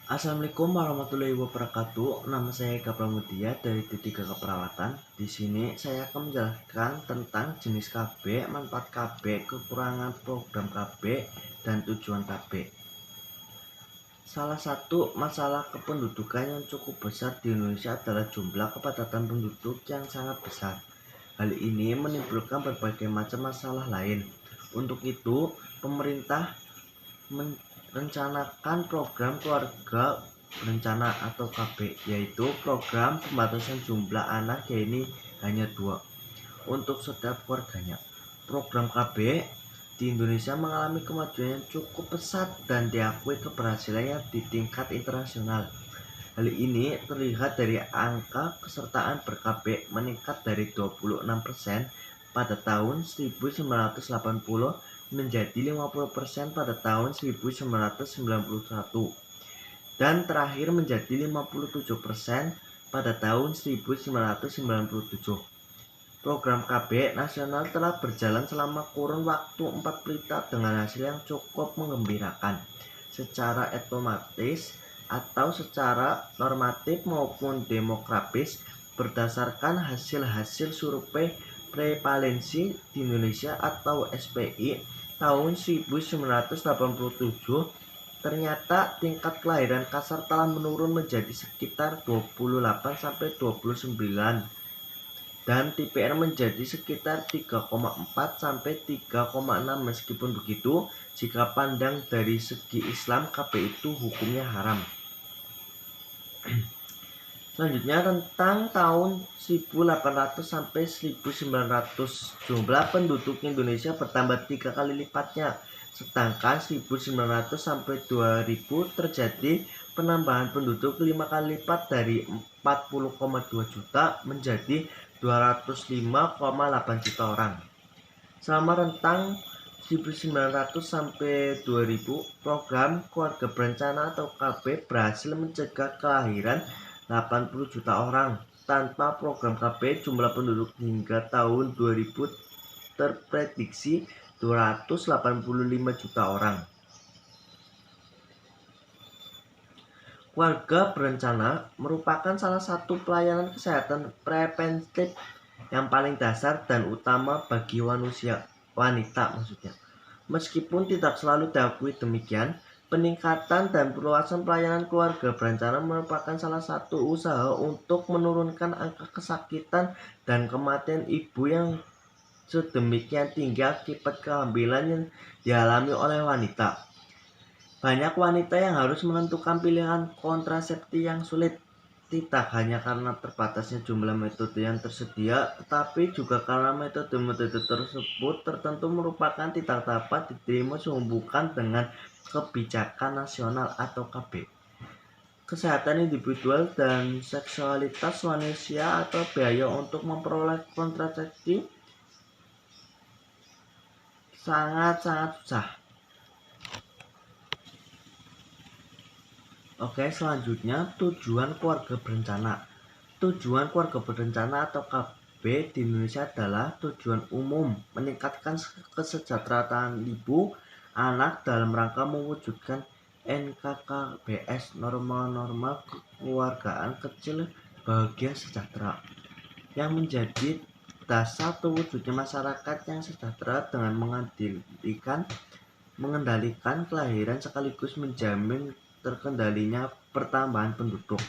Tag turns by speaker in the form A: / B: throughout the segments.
A: Assalamualaikum warahmatullahi wabarakatuh. Nama saya Eka Pramudia dari D3 Keperawatan. Di sini saya akan menjelaskan tentang jenis KB, manfaat KB, kekurangan program KB, dan tujuan KB. Salah satu masalah kependudukan yang cukup besar di Indonesia adalah jumlah kepadatan penduduk yang sangat besar. Hal ini menimbulkan berbagai macam masalah lain. Untuk itu, pemerintah merencanakan program keluarga berencana atau KB, yaitu program pembatasan jumlah anak, yaitu hanya 2 untuk setiap keluarganya. Program KB di Indonesia mengalami kemajuan yang cukup pesat dan diakui keberhasilannya di tingkat internasional. Hal ini terlihat dari angka kesertaan ber-KB meningkat dari 26% pada tahun 1980 menjadi 50% pada tahun 1991 dan terakhir menjadi 57% pada tahun 1997. Program KB nasional telah berjalan selama kurun waktu 4 pelita dengan hasil yang cukup mengembirakan secara otomatis atau secara normatif maupun demografis berdasarkan hasil-hasil survei prevalensi di Indonesia atau SPI tahun 1987. Ternyata tingkat kelahiran kasar telah menurun menjadi sekitar 28-29 dan TPR menjadi sekitar 3,4 sampai 3,6. Meskipun begitu, jika pandang dari segi Islam, KB itu hukumnya haram. Selanjutnya tentang tahun 1800 sampai 1900, jumlah penduduk Indonesia bertambah 3 kali lipatnya. Sedangkan 1900 sampai 2000 terjadi penambahan penduduk 5 kali lipat dari 40,2 juta menjadi 205,8 juta orang. Selama rentang 1900 sampai 2000, program keluarga berencana atau KB berhasil mencegah kelahiran 80 juta orang. Tanpa program KB, jumlah penduduk hingga tahun 2000 terprediksi 285 juta orang. Keluarga berencana merupakan salah satu pelayanan kesehatan preventif yang paling dasar dan utama bagi wanita maksudnya. Meskipun tidak selalu diakui demikian, peningkatan dan perluasan pelayanan keluarga berencana merupakan salah satu usaha untuk menurunkan angka kesakitan dan kematian ibu yang sedemikian tinggi akibat kehamilan yang dialami oleh wanita. Banyak wanita yang harus menentukan pilihan kontrasepsi yang sulit, tidak hanya karena terbatasnya jumlah metode yang tersedia, tetapi juga karena metode-metode tersebut tertentu merupakan tidak dapat diterima sehubungan dengan kebijakan nasional atau KB. Kesehatan individual dan seksualitas manusia atau biaya untuk memperoleh kontrasepsi sangat-sangat susah. Oke, selanjutnya tujuan keluarga berencana. Tujuan keluarga berencana atau KB di Indonesia adalah tujuan umum meningkatkan kesejahteraan ibu anak dalam rangka mewujudkan NKKBS, norma-norma kekeluargaan kecil bahagia sejahtera, yang menjadi dasar terwujudnya masyarakat yang sejahtera dengan mengendalikan kelahiran sekaligus menjamin terkendalinya pertambahan penduduk.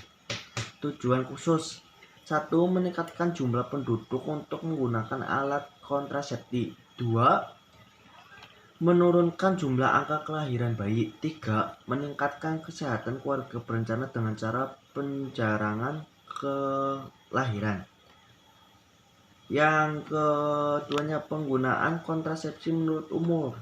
A: Tujuan khusus: 1. Meningkatkan jumlah penduduk untuk menggunakan alat kontrasepsi. 2. Menurunkan jumlah angka kelahiran bayi. 3. Meningkatkan kesehatan keluarga berencana dengan cara penjarangan kelahiran. Yang keduanya, penggunaan kontrasepsi menurut umur.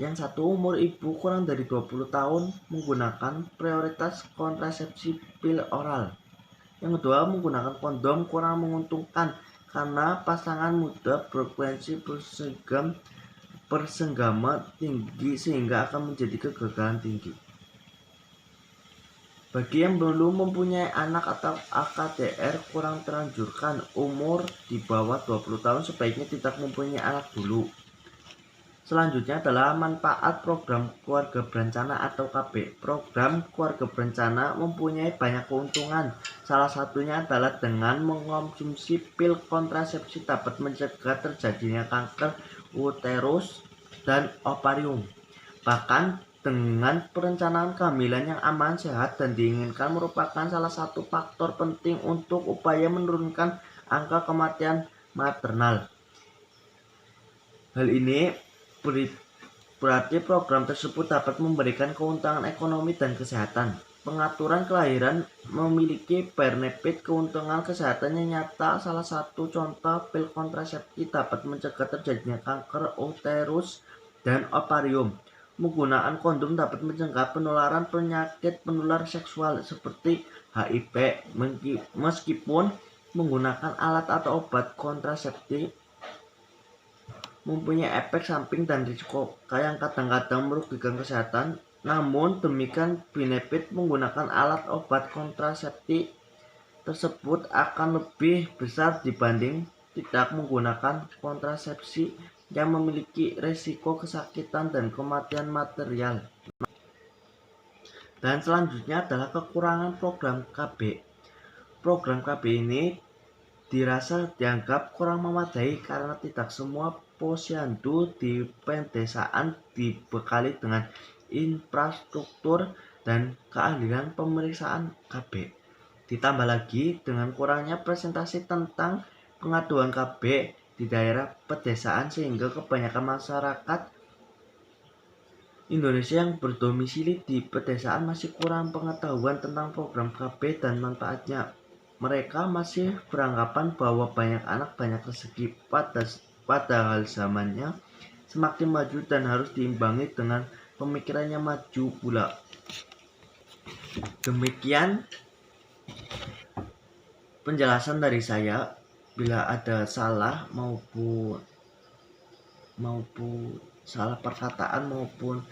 A: Yang satu, umur ibu kurang dari 20 tahun menggunakan prioritas kontrasepsi pil oral. Yang kedua, menggunakan kondom kurang menguntungkan karena pasangan muda berfrekuensi bersenggama tinggi sehingga akan menjadi kegagalan tinggi. Bagi yang belum mempunyai anak atau AKTR, kurang teranjurkan umur di bawah 20 tahun sebaiknya tidak mempunyai anak dulu. Selanjutnya adalah manfaat program keluarga berencana atau KB. Program keluarga berencana mempunyai banyak keuntungan. Salah satunya adalah dengan mengonsumsi pil kontrasepsi dapat mencegah terjadinya kanker uterus dan ovarium. Bahkan dengan perencanaan kehamilan yang aman, sehat, dan diinginkan merupakan salah satu faktor penting untuk upaya menurunkan angka kematian maternal. Hal ini berarti program tersebut dapat memberikan keuntungan ekonomi dan kesehatan. Pengaturan kelahiran memiliki benefit keuntungan kesehatan yang nyata. Salah satu contoh pil kontrasepsi dapat mencegah terjadinya kanker uterus dan ovarium. Penggunaan kondom dapat mencegah penularan penyakit penular seksual seperti HIV. Meskipun menggunakan alat atau obat kontrasepsi mempunyai efek samping dan risiko yang kadang-kadang merugikan kesehatan, namun demikian benefit menggunakan alat obat kontrasepsi tersebut akan lebih besar dibanding tidak menggunakan kontrasepsi yang memiliki risiko kesakitan dan kematian material. Dan selanjutnya adalah kekurangan program KB. Program KB ini dirasa dianggap kurang memadai karena tidak semua posyandu di pedesaan dibekali dengan infrastruktur dan keahlian pemeriksaan KB. Ditambah lagi dengan kurangnya presentasi tentang pengaduan KB di daerah pedesaan sehingga kebanyakan masyarakat Indonesia yang berdomisili di pedesaan masih kurang pengetahuan tentang program KB dan manfaatnya. Mereka masih beranggapan bahwa banyak anak banyak rezeki, padahal zamannya semakin maju dan harus diimbangi dengan pemikirannya maju pula. Demikian penjelasan dari saya. Bila ada salah maupun salah perkataan maupun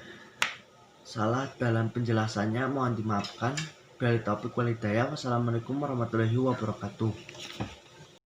A: salah dalam penjelasannya mohon dimaafkan. Billahi taufiq wal hidayah. Wassalamualaikum warahmatullahi wabarakatuh.